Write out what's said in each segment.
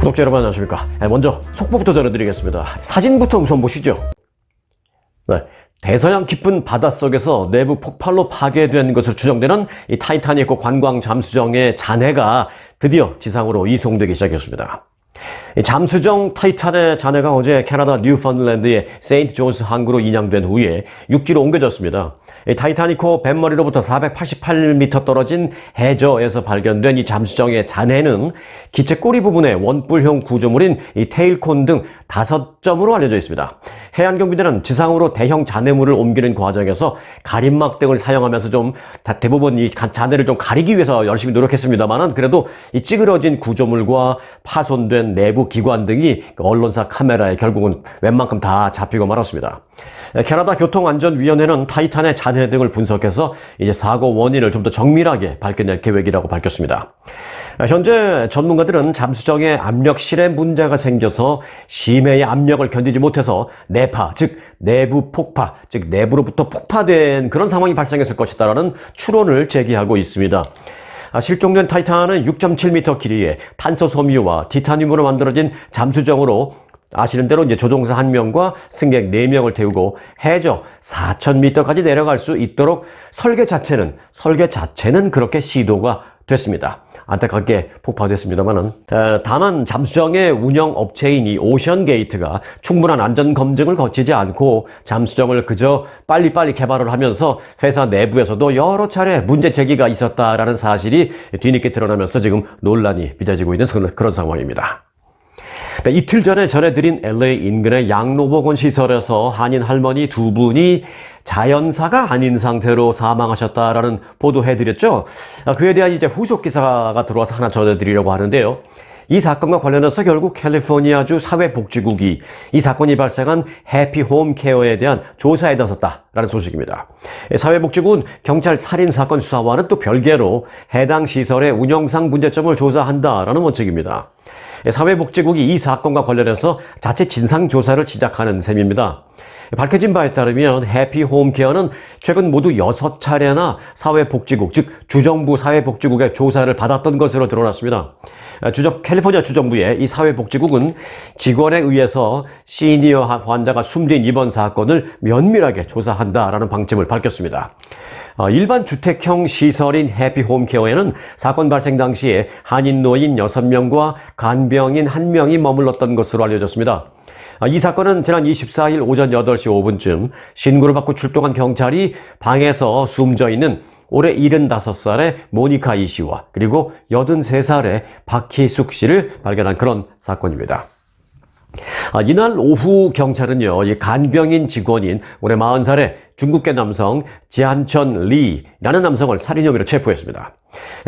구독자 여러분 안녕하십니까. 먼저 속보부터 전해드리겠습니다. 사진부터 우선 보시죠. 네, 대서양 깊은 바닷속에서 내부 폭발로 파괴된 것으로 추정되는 이 타이타닉호 관광 잠수정의 잔해가 드디어 지상으로 이송되기 시작했습니다. 이 잠수정 타이탄의 잔해가 어제 캐나다 뉴펀랜드의 세인트 존스 항구로 인양된 후에 육지로 옮겨졌습니다. 이 타이타닉호 뱃머리로부터 488m 떨어진 해저에서 발견된 이 잠수정의 잔해는 기체 꼬리 부분에 원뿔형 구조물인 이 테일콘 등 5점으로 알려져 있습니다. 해안경비대는 지상으로 대형 잔해물을 옮기는 과정에서 가림막 등을 사용하면서 대부분 이 잔해를 좀 가리기 위해서 열심히 노력했습니다만은 그래도 이 찌그러진 구조물과 파손된 내부 기관 등이 언론사 카메라에 결국은 웬만큼 다 잡히고 말았습니다. 캐나다 교통안전위원회는 타이탄의 잔해 등을 분석해서 이제 사고 원인을 좀 더 정밀하게 밝혀낼 계획이라고 밝혔습니다. 현재 전문가들은 잠수정에 압력실에 문제가 생겨서 심해의 압력을 견디지 못해서 내파, 즉 내부 폭파, 즉 내부로부터 폭파된 그런 상황이 발생했을 것이다라는 추론을 제기하고 있습니다. 실종된 타이탄은 6.7m 길이의 탄소 섬유와 티타늄으로 만들어진 잠수정으로 아시는 대로 이제 조종사 1명과 승객 4명을 태우고 해저 4,000m까지 내려갈 수 있도록 설계 자체는 그렇게 시도가 됐습니다. 안타깝게 폭파됐습니다만은 다만 잠수정의 운영 업체인 이 오션게이트가 충분한 안전 검증을 거치지 않고 잠수정을 그저 빨리빨리 개발을 하면서 회사 내부에서도 여러 차례 문제 제기가 있었다라는 사실이 뒤늦게 드러나면서 지금 논란이 빚어지고 있는 그런 상황입니다. 이틀 전에 전해드린 LA 인근의 양로복원 시설에서 한인 할머니 2분이 자연사가 아닌 상태로 사망하셨다라는 보도해드렸죠. 그에 대한 이제 후속 기사가 들어와서 하나 전해드리려고 하는데요. 이 사건과 관련해서 결국 캘리포니아주 사회복지국이 이 사건이 발생한 해피홈케어에 대한 조사에 나섰다라는 소식입니다. 사회복지국은 경찰 살인사건 수사와는 또 별개로 해당 시설의 운영상 문제점을 조사한다라는 원칙입니다. 사회복지국이 이 사건과 관련해서 자체 진상조사를 시작하는 셈입니다. 밝혀진 바에 따르면 해피홈케어는 최근 모두 6차례나 사회복지국, 즉 주정부 사회복지국의 조사를 받았던 것으로 드러났습니다. 캘리포니아 주정부의 이 사회복지국은 직원에 의해서 시니어 환자가 숨진 이번 사건을 면밀하게 조사한다라는 방침을 밝혔습니다. 일반 주택형 시설인 해피홈케어에는 사건 발생 당시에 한인 노인 6명과 간병인 1명이 머물렀던 것으로 알려졌습니다. 이 사건은 지난 24일 오전 8시 5분쯤 신고를 받고 출동한 경찰이 방에서 숨져 있는 올해 75살의 모니카 이 씨와 그리고 83살의 박희숙 씨를 발견한 그런 사건입니다. 이날 오후 경찰은요, 이 간병인 직원인 올해 40살의 중국계 남성 지한천 리라는 남성을 살인 혐의로 체포했습니다.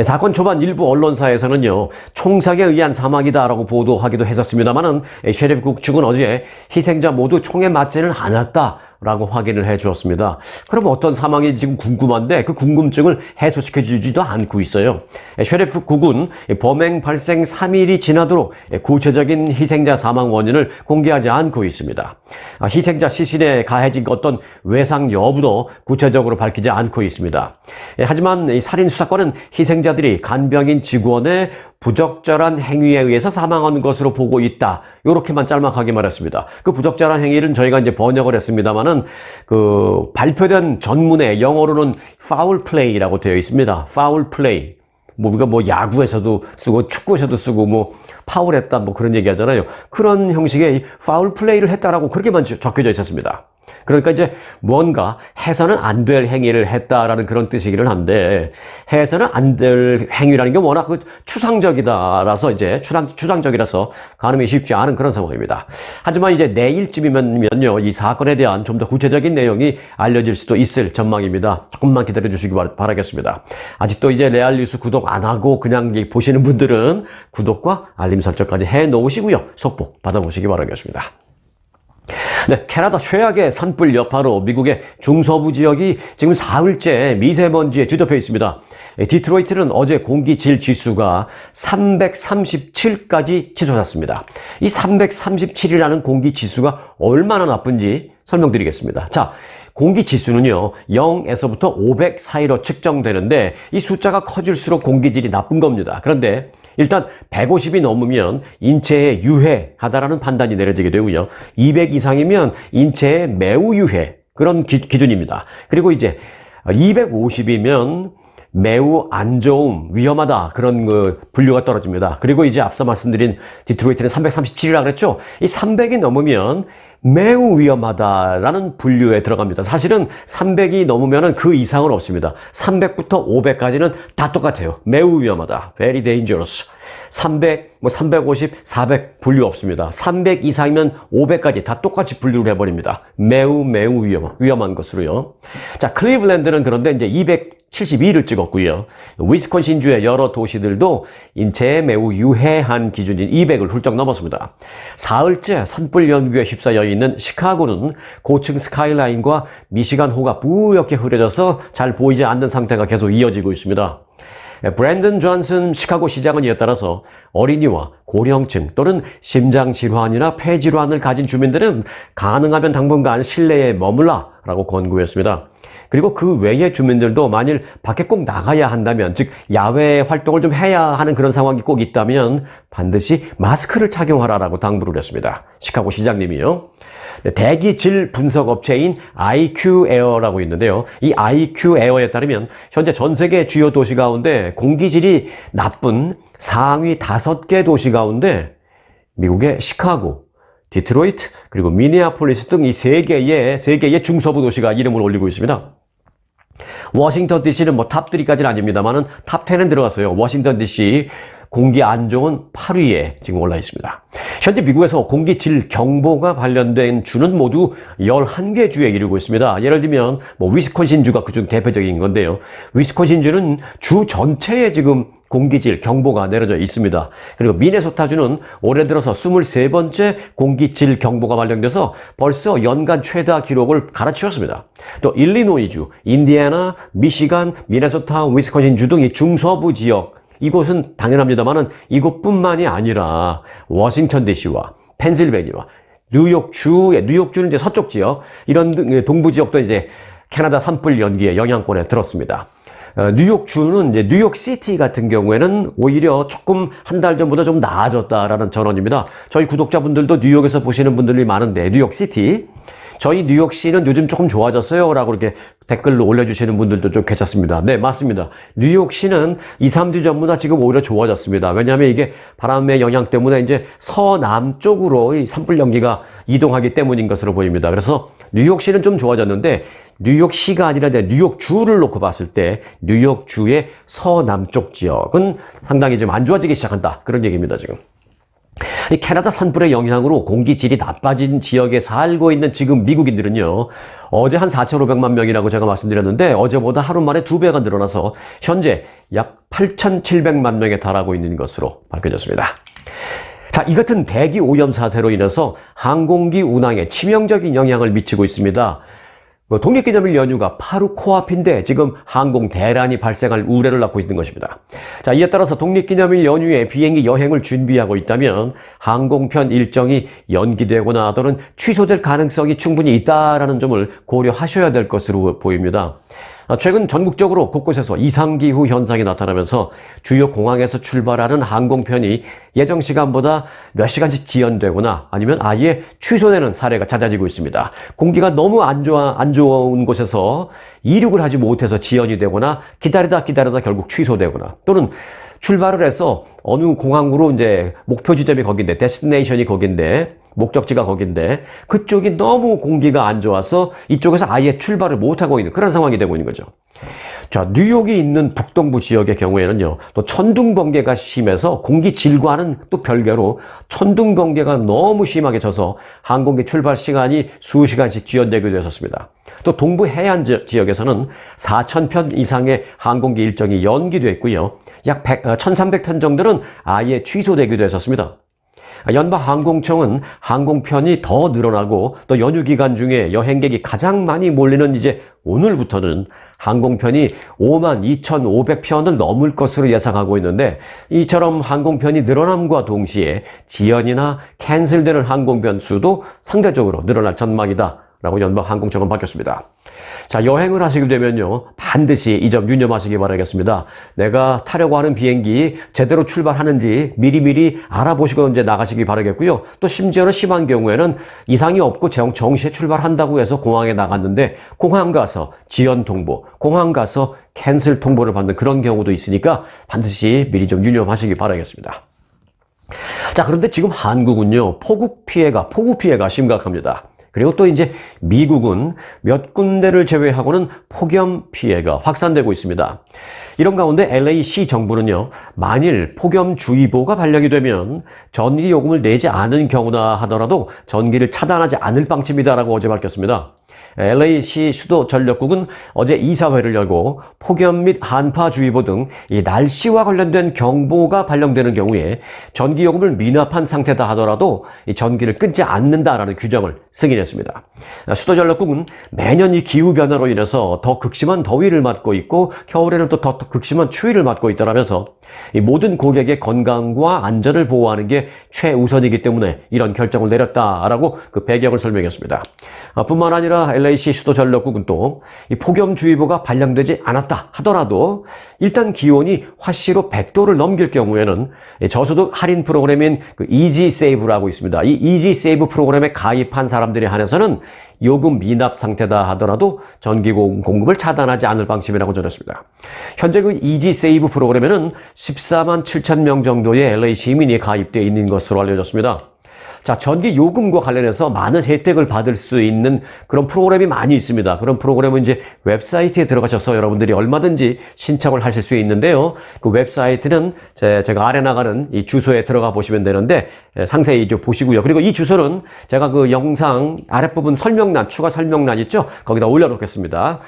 사건 초반 일부 언론사에서는요, 총상에 의한 사망이다라고 보도하기도 했었습니다만은 셰리프 측은 어제 희생자 모두 총에 맞지는 않았다라고 확인을 해 주었습니다. 그럼 어떤 사망인지 지금 궁금한데 그 궁금증을 해소시켜 주지도 않고 있어요. 셰리프 국은 범행 발생 3일이 지나도록 구체적인 희생자 사망 원인을 공개하지 않고 있습니다. 희생자 시신에 가해진 어떤 외상 여부도 구체적으로 밝히지 않고 있습니다. 하지만 이 살인 수사권은 희생자들이 간병인 직원의 부적절한 행위에 의해서 사망한 것으로 보고 있다. 이렇게만 짤막하게 말했습니다. 그 부적절한 행위는 저희가 이제 번역을 했습니다만은 그 발표된 전문에 영어로는 foul play라고 되어 있습니다. foul play. 우리가 야구에서도 쓰고 축구에서도 쓰고 파울했다 그런 얘기 하잖아요. 그런 형식의 파울 플레이를 했다라고 그렇게만 적혀져 있었습니다. 그러니까 이제 뭔가 해서는 안 될 행위를 했다라는 그런 뜻이기는 한데 해서는 안 될 행위라는 게 워낙 추상적이라서 이제 추상적이라서 가늠이 쉽지 않은 그런 상황입니다. 하지만 이제 내일쯤이면요, 이 사건에 대한 좀 더 구체적인 내용이 알려질 수도 있을 전망입니다. 조금만 기다려 주시기 바라겠습니다. 아직도 이제 레알 뉴스 구독 안 하고 그냥 보시는 분들은 구독과 알림 설정까지 해 놓으시고요. 속보 받아보시기 바라겠습니다. 네, 캐나다 최악의 산불 여파로 미국의 중서부 지역이 지금 사흘째 미세먼지에 뒤덮여 있습니다. 디트로이트는 어제 공기질 지수가 337까지 치솟았습니다. 이 337이라는 공기 지수가 얼마나 나쁜지 설명드리겠습니다. 자, 공기 지수는요, 0에서부터 500 사이로 측정되는데 이 숫자가 커질수록 공기질이 나쁜 겁니다. 그런데 일단 150이 넘으면 인체에 유해하다라는 판단이 내려지게 되고요. 200 이상이면 인체에 매우 유해, 그런 기준입니다. 그리고 이제 250이면 매우 안 좋음, 위험하다, 그런 분류가 떨어집니다. 그리고 이제 앞서 말씀드린 디트로이트는 337이라 그랬죠? 이 300이 넘으면 매우 위험하다라는 분류에 들어갑니다. 사실은 300이 넘으면 그 이상은 없습니다. 300부터 500까지는 다 똑같아요. 매우 위험하다. Very dangerous. 300, 350, 400 분류 없습니다. 300 이상이면 500까지 다 똑같이 분류를 해버립니다. 매우 위험한 것으로요. 자, 클리블랜드는 그런데 이제 272를 찍었고요. 위스콘신주의 여러 도시들도 인체에 매우 유해한 기준인 200을 훌쩍 넘었습니다. 사흘째 산불 연구에 휩싸여 있는 시카고는 고층 스카이라인과 미시간호가 뿌옇게 흐려져서 잘 보이지 않는 상태가 계속 이어지고 있습니다. 브랜든 존슨 시카고 시장은 이에 따라서 어린이와 고령층 또는 심장질환이나 폐질환을 가진 주민들은 가능하면 당분간 실내에 머물라라고 권고했습니다. 그리고 그 외의 주민들도 만일 밖에 꼭 나가야 한다면, 즉 야외 활동을 좀 해야 하는 그런 상황이 꼭 있다면 반드시 마스크를 착용하라라고 당부를 했습니다. 시카고 시장님이요. 대기 질 분석 업체인 IQ 에어라고 있는데요. 이 IQ 에어에 따르면 현재 전 세계 주요 도시 가운데 공기질이 나쁜 상위 5개 도시 가운데 미국의 시카고, 디트로이트, 그리고 미니애폴리스 등 이 세 개의 중서부 도시가 이름을 올리고 있습니다. 워싱턴 DC는 탑 3까지는 아닙니다만은 탑 10은 들어갔어요. 워싱턴 DC 공기 안 좋은 8위에 지금 올라 있습니다. 현재 미국에서 공기질 경보가 관련된 주는 모두 11개 주에 이르고 있습니다. 예를 들면 위스콘신주가 그중 대표적인 건데요. 위스콘신주는 주 전체에 지금 공기질 경보가 내려져 있습니다. 그리고 미네소타주는 올해 들어서 23번째 공기질 경보가 발령돼서 벌써 연간 최다 기록을 갈아치웠습니다. 또 일리노이주, 인디애나, 미시간, 미네소타, 위스콘신주 등이 중서부 지역, 이곳은 당연합니다만은 이곳뿐만이 아니라 워싱턴 DC와 펜실베니아, 뉴욕주는 이제 서쪽 지역, 이런 동부 지역도 이제 캐나다 산불 연기의 영향권에 들었습니다. 뉴욕주는 이제 뉴욕시티 같은 경우에는 오히려 조금 한 달 전보다 좀 나아졌다라는 전언입니다. 저희 구독자분들도 뉴욕에서 보시는 분들이 많은데, 뉴욕시티, 저희 뉴욕시는 요즘 조금 좋아졌어요 라고 이렇게 댓글로 올려주시는 분들도 좀 계셨습니다. 네, 맞습니다. 뉴욕시는 2, 3주 전보다 지금 오히려 좋아졌습니다. 왜냐하면 이게 바람의 영향 때문에 이제 서남쪽으로 이 산불 연기가 이동하기 때문인 것으로 보입니다. 그래서 뉴욕시는 좀 좋아졌는데, 뉴욕시가 아니라 뉴욕주를 놓고 봤을 때 뉴욕주의 서남쪽 지역은 상당히 좀 안 좋아지기 시작한다, 그런 얘기입니다. 지금 이 캐나다 산불의 영향으로 공기질이 나빠진 지역에 살고 있는 지금 미국인들은요, 어제 한 4,500만 명이라고 제가 말씀드렸는데 어제보다 하루 만에 2배가 늘어나서 현재 약 8,700만 명에 달하고 있는 것으로 밝혀졌습니다. 자, 이 같은 대기 오염 사태로 인해서 항공기 운항에 치명적인 영향을 미치고 있습니다. 독립기념일 연휴가 바로 코앞인데 지금 항공 대란이 발생할 우려를 낳고 있는 것입니다. 자, 이에 따라서 독립기념일 연휴에 비행기 여행을 준비하고 있다면 항공편 일정이 연기되거나 또는 취소될 가능성이 충분히 있다라는 점을 고려하셔야 될 것으로 보입니다. 최근 전국적으로 곳곳에서 이상기후 현상이 나타나면서 주요 공항에서 출발하는 항공편이 예정 시간보다 몇 시간씩 지연되거나 아니면 아예 취소되는 사례가 잦아지고 있습니다. 공기가 너무 안 좋은 곳에서 이륙을 하지 못해서 지연이 되거나 기다리다 결국 취소되거나, 또는 출발을 해서 어느 공항으로 이제 목표 지점이 거긴데, 데스티네이션이 거긴데, 목적지가 거긴데 그쪽이 너무 공기가 안 좋아서 이쪽에서 아예 출발을 못하고 있는 그런 상황이 되고 있는 거죠. 자, 뉴욕이 있는 북동부 지역의 경우에는요, 또 천둥번개가 심해서 공기질과는 또 별개로 천둥번개가 너무 심하게 쳐서 항공기 출발 시간이 수시간씩 지연되기도 했었습니다. 또 동부 해안 지역에서는 4,000편 이상의 항공기 일정이 연기됐고요, 약 1,300편 정도는 아예 취소되기도 했었습니다. 연방항공청은 항공편이 더 늘어나고 또 연휴 기간 중에 여행객이 가장 많이 몰리는 이제 오늘부터는 항공편이 52,500편을 넘을 것으로 예상하고 있는데, 이처럼 항공편이 늘어남과 동시에 지연이나 캔슬되는 항공편 수도 상대적으로 늘어날 전망이다 라고 연방항공청은 밝혔습니다. 자, 여행을 하시게 되면요, 반드시 이 점 유념하시기 바라겠습니다. 내가 타려고 하는 비행기 제대로 출발하는지 미리미리 알아보시고 이제 나가시기 바라겠고요. 또 심지어는 심한 경우에는 이상이 없고 정시에 출발한다고 해서 공항에 나갔는데 공항 가서 지연 통보, 공항 가서 캔슬 통보를 받는 그런 경우도 있으니까 반드시 미리 좀 유념하시기 바라겠습니다. 자, 그런데 지금 한국은요, 폭우 피해가 심각합니다. 그리고 또 이제 미국은 몇 군데를 제외하고는 폭염 피해가 확산되고 있습니다. 이런 가운데 LA시 정부는요, 만일 폭염주의보가 발령이 되면 전기 요금을 내지 않은 경우나 하더라도 전기를 차단하지 않을 방침이다라고 어제 밝혔습니다. LA시 수도전력국은 어제 이사회를 열고 폭염 및 한파주의보 등 이 날씨와 관련된 경보가 발령되는 경우에 전기요금을 미납한 상태다 하더라도 이 전기를 끊지 않는다라는 규정을 승인했습니다. 수도전력국은 매년 이 기후변화로 인해서 더 극심한 더위를 맞고 있고 겨울에는 또 더 극심한 추위를 맞고 있다라면서 이 모든 고객의 건강과 안전을 보호하는 게 최우선이기 때문에 이런 결정을 내렸다라고 그 배경을 설명했습니다. 뿐만 아니라 LA시 수도전력국은 또 이 폭염주의보가 발령되지 않았다 하더라도 일단 기온이 화씨로 100도를 넘길 경우에는 저소득 할인 프로그램인 그 이지 세이브라고 있습니다. 이 이지 세이브 프로그램에 가입한 사람들에 한해서는 요금 미납 상태다 하더라도 전기 공급을 차단하지 않을 방침이라고 전했습니다. 현재 그 이지 세이브 프로그램에는 14만 7천 명 정도의 LA 시민이 가입되어 있는 것으로 알려졌습니다. 자, 전기 요금과 관련해서 많은 혜택을 받을 수 있는 그런 프로그램이 많이 있습니다. 그런 프로그램은 이제 웹사이트에 들어가셔서 여러분들이 얼마든지 신청을 하실 수 있는데요. 그 웹사이트는 제가 아래 나가는 이 주소에 들어가 보시면 되는데 상세히 이제 보시고요. 그리고 이 주소는 제가 그 영상 아랫부분 설명란, 추가 설명란 있죠? 거기다 올려놓겠습니다.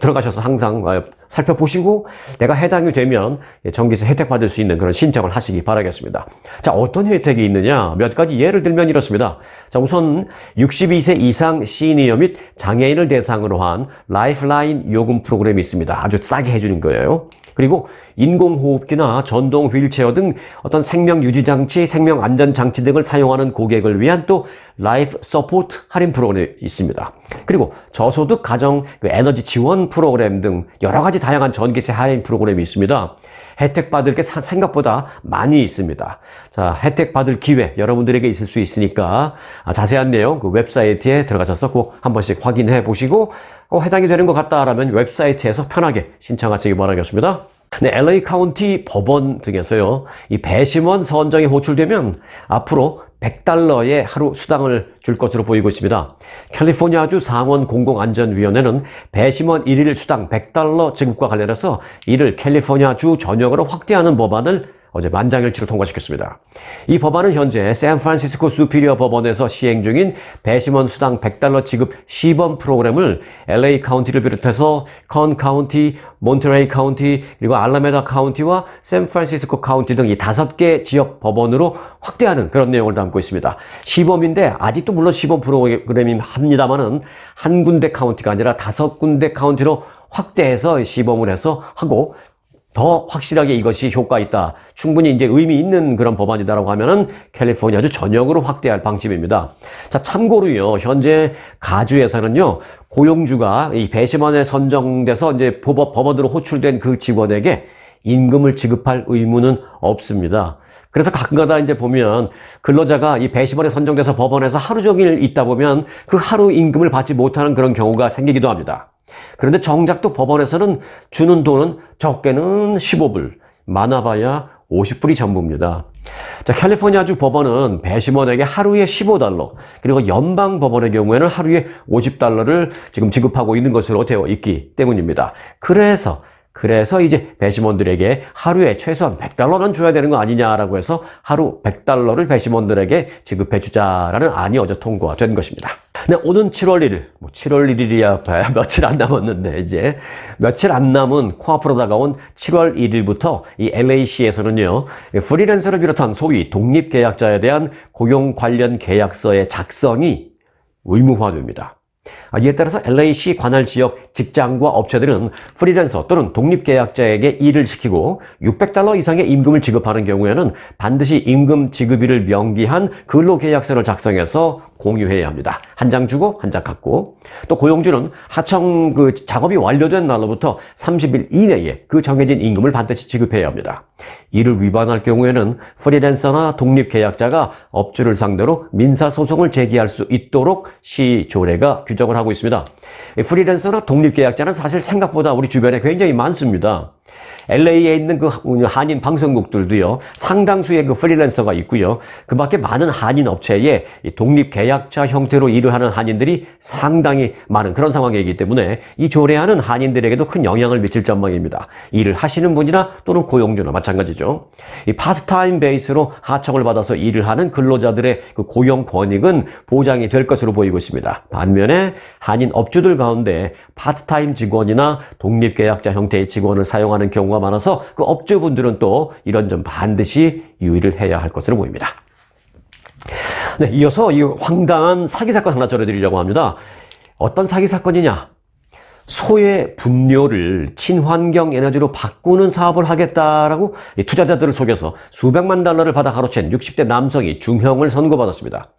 들어가셔서 항상 살펴보시고 내가 해당이 되면 전기세 혜택 받을 수 있는 그런 신청을 하시기 바라겠습니다. 자, 어떤 혜택이 있느냐? 몇 가지 예를 들면 이렇습니다. 자, 우선 62세 이상 시니어 및 장애인을 대상으로 한 라이프라인 요금 프로그램이 있습니다. 아주 싸게 해주는 거예요. 그리고 인공호흡기나 전동 휠체어 등 어떤 생명유지장치, 생명안전장치 등을 사용하는 고객을 위한 또 라이프 서포트 할인 프로그램이 있습니다. 그리고 저소득 가정 에너지 지원 프로그램 등 여러 가지 다양한 전기세 할인 프로그램이 있습니다. 혜택 받을 게 생각보다 많이 있습니다. 자, 혜택 받을 기회 여러분들에게 있을 수 있으니까 자세한 내용 그 웹사이트에 들어가셔서 꼭 한 번씩 확인해 보시고 해당이 되는 것 같다라면 웹사이트에서 편하게 신청하시기 바라겠습니다. 네, LA 카운티 법원 등에서요, 이 배심원 선정에 호출되면 앞으로 $100의 하루 수당을 줄 것으로 보이고 있습니다. 캘리포니아주 상원 공공안전위원회는 배심원 1일 수당 $100 지급과 관련해서 이를 캘리포니아주 전역으로 확대하는 법안을 어제 만장일치로 통과시켰습니다. 이 법안은 현재 샌프란시스코 수피리어 법원에서 시행 중인 배심원 수당 $100 지급 시범 프로그램을 LA 카운티를 비롯해서 컨 카운티, 몬테레이 카운티, 그리고 알라메다 카운티와 샌프란시스코 카운티 등 이 5개 지역 법원으로 확대하는 그런 내용을 담고 있습니다. 시범인데 아직도 물론 시범 프로그램이 합니다만은 한 군데 카운티가 아니라 5군데 카운티로 확대해서 시범을 해서 하고 더 확실하게 이것이 효과 있다, 충분히 이제 의미 있는 그런 법안이다라고 하면은 캘리포니아주 전역으로 확대할 방침입니다. 자, 참고로요, 현재 가주에서는요, 고용주가 이 배심원에 선정돼서 이제 법원으로 호출된 그 직원에게 임금을 지급할 의무는 없습니다. 그래서 가끔가다 이제 보면 근로자가 이 배심원에 선정돼서 법원에서 하루 종일 있다 보면 그 하루 임금을 받지 못하는 그런 경우가 생기기도 합니다. 그런데 정작 또 법원에서는 주는 돈은 적게는 15불, 많아봐야 50불이 전부입니다. 자, 캘리포니아주 법원은 배심원에게 하루에 $15, 그리고 연방 법원의 경우에는 하루에 $50를 지금 지급하고 있는 것으로 되어 있기 때문입니다. 그래서 이제 배심원들에게 하루에 최소한 $100는 줘야 되는 거 아니냐라고 해서 하루 $100를 배심원들에게 지급해 주자라는 안이 어제 통과된 것입니다. 네, 오는 7월 1일, 7월 1일이야 며칠 안 남았는데 이제 며칠 안 남은 코앞으로 다가온 7월 1일부터 이 LA시에서는요, 프리랜서를 비롯한 소위 독립계약자에 대한 고용 관련 계약서의 작성이 의무화됩니다. 이에 따라서 LA시 관할 지역 직장과 업체들은 프리랜서 또는 독립계약자에게 일을 시키고 $600 이상의 임금을 지급하는 경우에는 반드시 임금 지급일을 명기한 근로계약서를 작성해서 공유해야 합니다. 한 장 주고 한 장 갖고. 또 고용주는 하청 작업이 완료된 날로부터 30일 이내에 그 정해진 임금을 반드시 지급해야 합니다. 이를 위반할 경우에는 프리랜서나 독립계약자가 업주를 상대로 민사소송을 제기할 수 있도록 시조례가 규정을 하고 있습니다. 프리랜서나 독립계약자는 사실 생각보다 우리 주변에 굉장히 많습니다. LA에 있는 그 한인 방송국들도요, 상당수의 그 프리랜서가 있고요. 그 밖에 많은 한인 업체에 독립계약자 형태로 일을 하는 한인들이 상당히 많은 그런 상황이기 때문에 이 조례안은 한인들에게도 큰 영향을 미칠 전망입니다. 일을 하시는 분이나 또는 고용주나 마찬가지죠. 이 파트타임 베이스로 하청을 받아서 일을 하는 근로자들의 그 고용 권익은 보장이 될 것으로 보이고 있습니다. 반면에 한인 업주들 가운데 파트타임 직원이나 독립계약자 형태의 직원을 사용하는 경우가 많아서 그 업주분들은 또 이런 점 반드시 유의를 해야 할 것으로 보입니다. 네, 이어서 이 황당한 사기 사건 하나 전해드리려고 합니다. 어떤 사기 사건이냐? 소의 분뇨를 친환경 에너지로 바꾸는 사업을 하겠다라고 투자자들을 속여서 수백만 달러를 받아 가로챈 60대 남성이 중형을 선고받았습니다.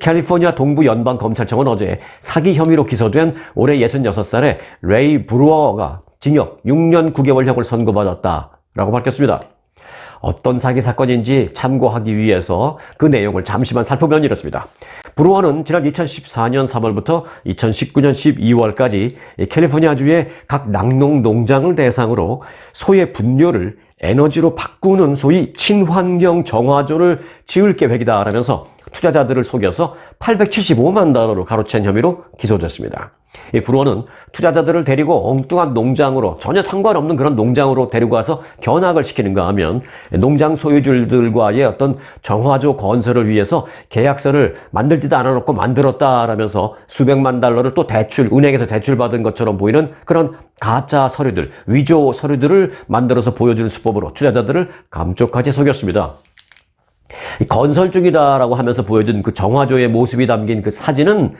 캘리포니아 동부 연방검찰청은 어제 사기 혐의로 기소된 올해 66살의 레이 브루어가 징역 6년 9개월형을 선고받았다라고 밝혔습니다. 어떤 사기 사건인지 참고하기 위해서 그 내용을 잠시만 살펴보면 이렇습니다. 브루어는 지난 2014년 3월부터 2019년 12월까지 캘리포니아주의 각 낙농 농장을 대상으로 소의 분뇨를 에너지로 바꾸는 소위 친환경 정화조를 지을 계획이다라면서 투자자들을 속여서 875만 달러로 가로챈 혐의로 기소됐습니다. 이 브루어는 투자자들을 데리고 엉뚱한 농장으로, 전혀 상관없는 그런 농장으로 데리고 가서 견학을 시키는가 하면 농장 소유주들과의 어떤 정화조 건설을 위해서 계약서를 만들지도 않아놓고 만들었다라면서 수백만 달러를 또 은행에서 대출받은 것처럼 보이는 그런 가짜 서류들, 위조 서류들을 만들어서 보여주는 수법으로 투자자들을 감쪽같이 속였습니다. 건설 중이다라고 하면서 보여준 그 정화조의 모습이 담긴 그 사진은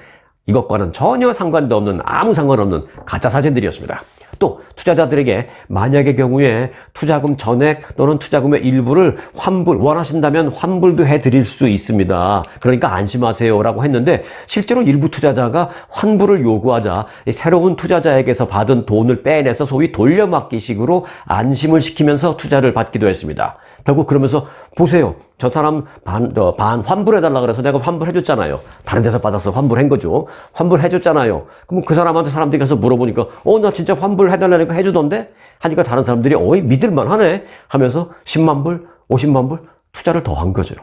이것과는 전혀 상관도 없는, 아무 상관없는 가짜 사진들이었습니다. 또 투자자들에게 만약의 경우에 투자금 전액 또는 투자금의 일부를 원하신다면 환불도 해드릴 수 있습니다. 그러니까 안심하세요라고 했는데 실제로 일부 투자자가 환불을 요구하자 새로운 투자자에게서 받은 돈을 빼내서 소위 돌려막기식으로 안심을 시키면서 투자를 받기도 했습니다. 결국 그러면서 보세요. 저 사람 반 환불해달라 그래서 내가 환불해줬잖아요. 다른 데서 받아서 환불한 거죠. 환불해줬잖아요. 그럼 그 사람한테 사람들이 가서 물어보니까 나 진짜 환불해달라니까 해주던데? 하니까 다른 사람들이 믿을만하네 하면서 10만 불, 50만 불 투자를 더 한 거죠.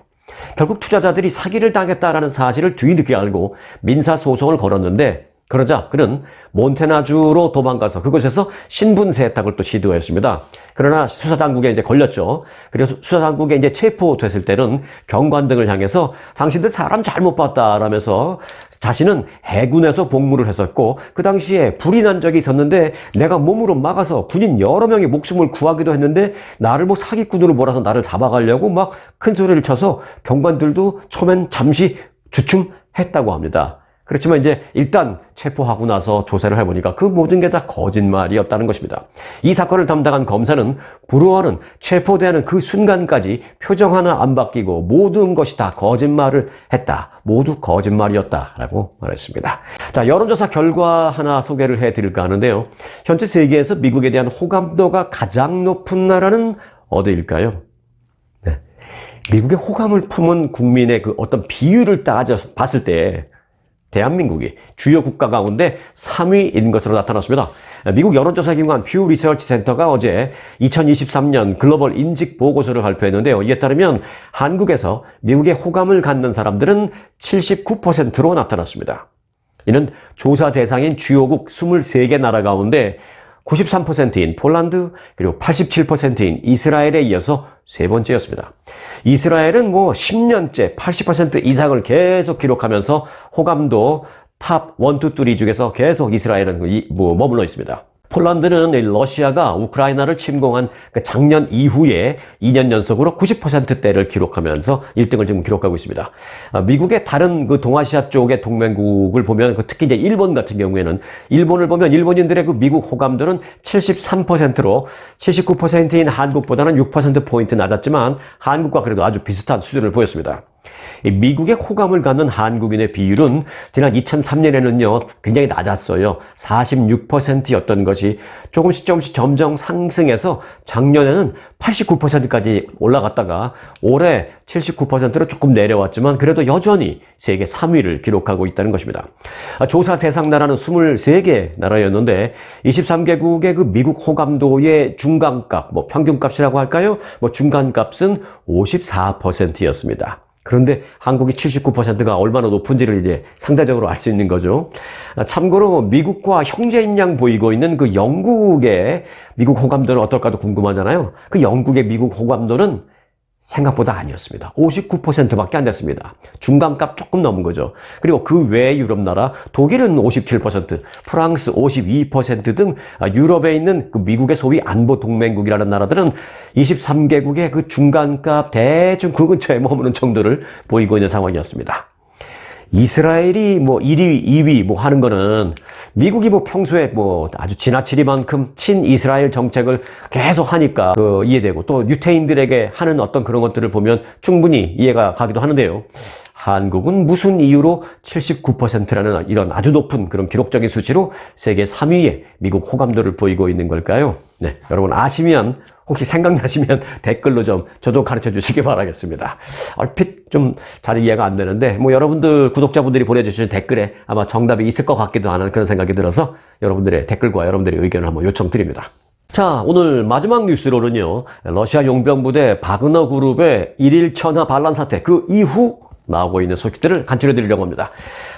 결국 투자자들이 사기를 당했다라는 사실을 뒤늦게 알고 민사소송을 걸었는데 그러자 그는 몬태나주로 도망가서 그곳에서 신분 세탁을 또 시도했습니다. 그러나 수사당국에 이제 걸렸죠. 그래서 수사당국에 이제 체포됐을 때는 경관등을 향해서 당신들 사람 잘못 봤다라면서 자신은 해군에서 복무를 했었고 그 당시에 불이 난 적이 있었는데 내가 몸으로 막아서 군인 여러 명의 목숨을 구하기도 했는데 나를 뭐 사기꾼으로 몰아서 나를 잡아가려고 막 큰 소리를 쳐서 경관들도 처음엔 잠시 주춤했다고 합니다. 그렇지만 이제 일단 체포하고 나서 조사를 해보니까 그 모든 게 다 거짓말이었다는 것입니다. 이 사건을 담당한 검사는 브루어는 체포되는 그 순간까지 표정 하나 안 바뀌고 모든 것이 다 거짓말을 했다. 모두 거짓말이었다라고 말했습니다. 자, 여론조사 결과 하나 소개를 해드릴까 하는데요. 현재 세계에서 미국에 대한 호감도가 가장 높은 나라는 어디일까요? 네. 미국의 호감을 품은 국민의 그 어떤 비율을 따져 봤을 때 대한민국이 주요 국가 가운데 3위인 것으로 나타났습니다. 미국 여론조사 기관 퓨 리서치 센터가 어제 2023년 글로벌 인식 보고서를 발표했는데요. 이에 따르면 한국에서 미국의 호감을 갖는 사람들은 79%로 나타났습니다. 이는 조사 대상인 주요국 23개 나라 가운데 93%인 폴란드 그리고 87%인 이스라엘에 이어서 세 번째였습니다. 이스라엘은 10년째 80% 이상을 계속 기록하면서 호감도 탑 1, 2, 3 중에서 계속 이스라엘은 머물러 있습니다. 폴란드는 러시아가 우크라이나를 침공한 작년 이후에 2년 연속으로 90%대를 기록하면서 1등을 지금 기록하고 있습니다. 미국의 다른 그 동아시아 쪽의 동맹국을 보면 특히 이제 일본 같은 경우에는 일본을 보면 일본인들의 그 미국 호감도는 73%로 79%인 한국보다는 6%포인트 낮았지만 한국과 그래도 아주 비슷한 수준을 보였습니다. 미국의 호감을 갖는 한국인의 비율은 지난 2003년에는요 굉장히 낮았어요. 46%였던 것이 조금씩 점점 상승해서 작년에는 89%까지 올라갔다가 올해 79%로 조금 내려왔지만 그래도 여전히 세계 3위를 기록하고 있다는 것입니다. 조사 대상 나라는 23개 나라였는데 23개국의 그 미국 호감도의 중간값, 평균값이라고 할까요? 중간값은 54%였습니다. 그런데 한국이 79%가 얼마나 높은지를 이제 상대적으로 알 수 있는 거죠. 참고로 미국과 형제인 양 보이고 있는 그 영국의 미국 호감도는 어떨까도 궁금하잖아요. 그 영국의 미국 호감도는 생각보다 아니었습니다. 59%밖에 안 됐습니다. 중간값 조금 넘은 거죠. 그리고 그 외 유럽 나라, 독일은 57%, 프랑스 52% 등 유럽에 있는 그 미국의 소위 안보 동맹국이라는 나라들은 23개국의 그 중간값 대충 그 근처에 머무는 정도를 보이고 있는 상황이었습니다. 이스라엘이 1위, 2위 하는 거는 미국이 평소에 아주 지나치리만큼 친이스라엘 정책을 계속 하니까 이해되고 또 유태인들에게 하는 어떤 그런 것들을 보면 충분히 이해가 가기도 하는데요. 한국은 무슨 이유로 79%라는 이런 아주 높은 그런 기록적인 수치로 세계 3위의 미국 호감도를 보이고 있는 걸까요? 네, 여러분 아시면 혹시 생각나시면 댓글로 좀 저도 가르쳐 주시기 바라겠습니다. 얼핏 좀 잘 이해가 안 되는데 여러분들 구독자분들이 보내주신 댓글에 아마 정답이 있을 것 같기도 하는 그런 생각이 들어서 여러분들의 댓글과 여러분들의 의견을 한번 요청드립니다. 자, 오늘 마지막 뉴스로는요. 러시아 용병부대 바그너 그룹의 일일 천하 반란 사태 그 이후 나오고 있는 소식들을 간추려 드리려고 합니다.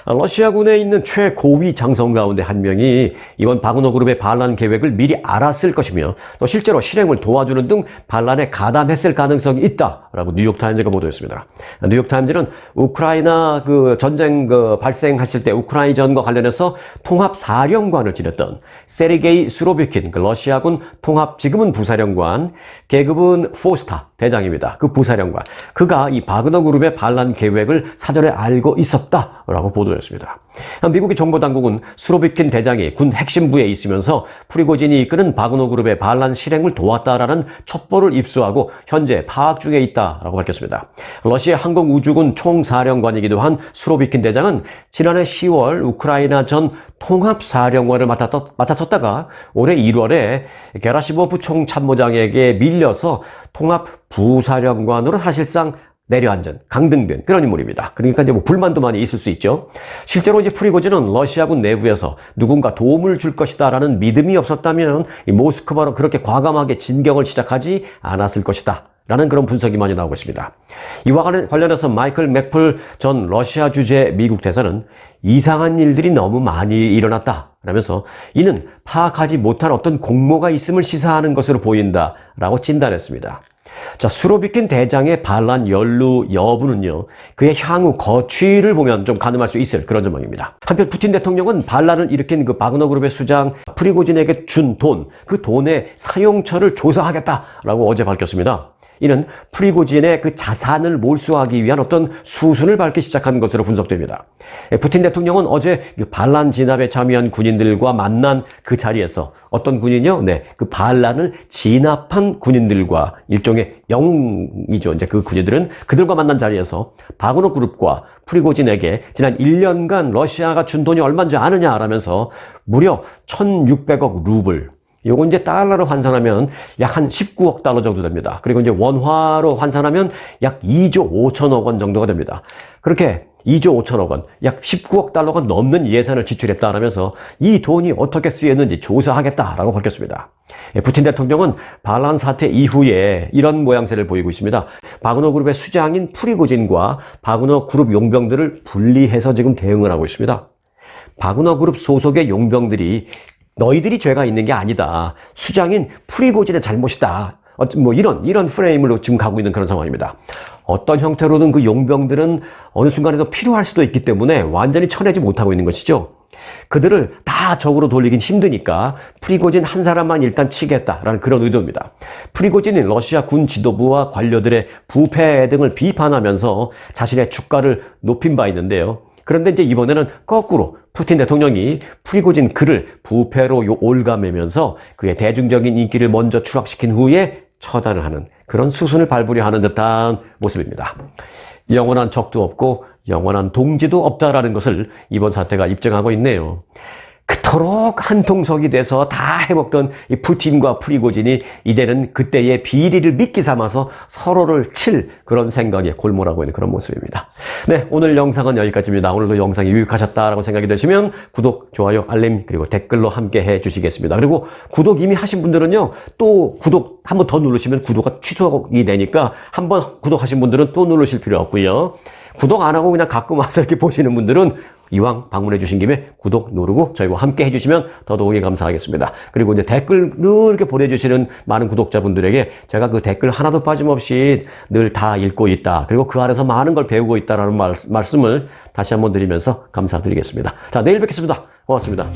러시아군에 있는 최고위 장성 가운데 한 명이 이번 바그너 그룹의 반란 계획을 미리 알았을 것이며 또 실제로 실행을 도와주는 등 반란에 가담했을 가능성이 있다라고 뉴욕타임즈가 보도했습니다. 뉴욕타임즈는 우크라이나 전쟁 발생했을 때 우크라이전과 관련해서 통합사령관을 지냈던 세르게이 수로비킨 러시아군 지금은 부사령관, 계급은 포스타 대장입니다. 그 부사령관. 그가 이 바그너 그룹의 반란 계획을 사전에 알고 있었다라고 보도했습니다. 미국의 정보당국은 수로비킨 대장이 군 핵심부에 있으면서 프리고진이 이끄는 바그너 그룹의 반란 실행을 도왔다라는 첩보를 입수하고 현재 파악 중에 있다라고 밝혔습니다. 러시아 항공우주군 총사령관이기도 한 수로비킨 대장은 지난해 10월 우크라이나 전 통합사령관을 맡았었다가 올해 1월에 게라시모프 총참모장에게 밀려서 통합부사령관으로 사실상 내려앉은, 강등된 그런 인물입니다. 그러니까 이제 불만도 많이 있을 수 있죠. 실제로 이제 프리고진은 러시아군 내부에서 누군가 도움을 줄 것이다라는 믿음이 없었다면 모스크바로 그렇게 과감하게 진격을 시작하지 않았을 것이다. 라는 그런 분석이 많이 나오고 있습니다. 이와 관련해서 마이클 맥풀 전 러시아 주재 미국 대사는 이상한 일들이 너무 많이 일어났다 라면서 이는 파악하지 못한 어떤 공모가 있음을 시사하는 것으로 보인다 라고 진단했습니다. 자, 수로비킨 대장의 반란 연루 여부는요, 그의 향후 거취를 보면 좀 가늠할 수 있을 그런 전망입니다. 한편 푸틴 대통령은 반란을 일으킨 그 바그너 그룹의 수장 프리고진에게 준 그 돈의 사용처를 조사하겠다라고 어제 밝혔습니다. 이는 프리고진의 그 자산을 몰수하기 위한 어떤 수순을 밟기 시작한 것으로 분석됩니다. 푸틴 대통령은 어제 반란 진압에 참여한 군인들과 만난 그 자리에서 어떤 군인이요? 네, 그 반란을 진압한 군인들과 일종의 영웅이죠. 이제 그 군인들은 그들과 만난 자리에서 바그너 그룹과 프리고진에게 지난 1년간 러시아가 준 돈이 얼마인지 아느냐 라면서 무려 1,600억 루블, 요거 이제 달러로 환산하면 약 한 19억 달러 정도 됩니다. 그리고 이제 원화로 환산하면 약 2조 5천억 원 정도가 됩니다. 그렇게 2조 5천억 원, 약 19억 달러가 넘는 예산을 지출했다라면서 이 돈이 어떻게 쓰였는지 조사하겠다라고 밝혔습니다. 푸틴 대통령은 반란 사태 이후에 이런 모양새를 보이고 있습니다. 바그너 그룹의 수장인 프리고진과 바그너 그룹 용병들을 분리해서 지금 대응을 하고 있습니다. 바그너 그룹 소속의 용병들이 너희들이 죄가 있는 게 아니다. 수장인 프리고진의 잘못이다. 이런 프레임으로 지금 가고 있는 그런 상황입니다. 어떤 형태로든 그 용병들은 어느 순간에도 필요할 수도 있기 때문에 완전히 쳐내지 못하고 있는 것이죠. 그들을 다 다 적으로 돌리긴 힘드니까 프리고진 한 사람만 일단 치겠다라는 그런 의도입니다. 프리고진은 러시아 군 지도부와 관료들의 부패 등을 비판하면서 자신의 주가를 높인 바 있는데요. 그런데 이제 이번에는 거꾸로 푸틴 대통령이 프리고진 그를 부패로 올가매면서 그의 대중적인 인기를 먼저 추락시킨 후에 처단을 하는 그런 수순을 밟으려 하는 듯한 모습입니다. 영원한 적도 없고 영원한 동지도 없다라는 것을 이번 사태가 입증하고 있네요. 그토록 한통속이 돼서 다 해먹던 이 푸틴과 프리고진이 이제는 그때의 비리를 미끼 삼아서 서로를 칠 그런 생각에 골몰하고 있는 그런 모습입니다. 네, 오늘 영상은 여기까지입니다. 오늘도 영상이 유익하셨다라고 생각이 되시면 구독, 좋아요, 알림 그리고 댓글로 함께 해주시겠습니다. 그리고 구독 이미 하신 분들은요, 또 구독 한 번 더 누르시면 구독가 취소가 되니까 한번 구독하신 분들은 또 누르실 필요 없고요. 구독 안 하고 그냥 가끔 와서 이렇게 보시는 분들은 이왕 방문해 주신 김에 구독 누르고 저희와 함께 해주시면 더더욱이 감사하겠습니다. 그리고 이제 댓글 늘 이렇게 보내주시는 많은 구독자분들에게 제가 그 댓글 하나도 빠짐없이 늘 다 읽고 있다. 그리고 그 안에서 많은 걸 배우고 있다라는 말씀을 다시 한번 드리면서 감사드리겠습니다. 자, 내일 뵙겠습니다. 고맙습니다.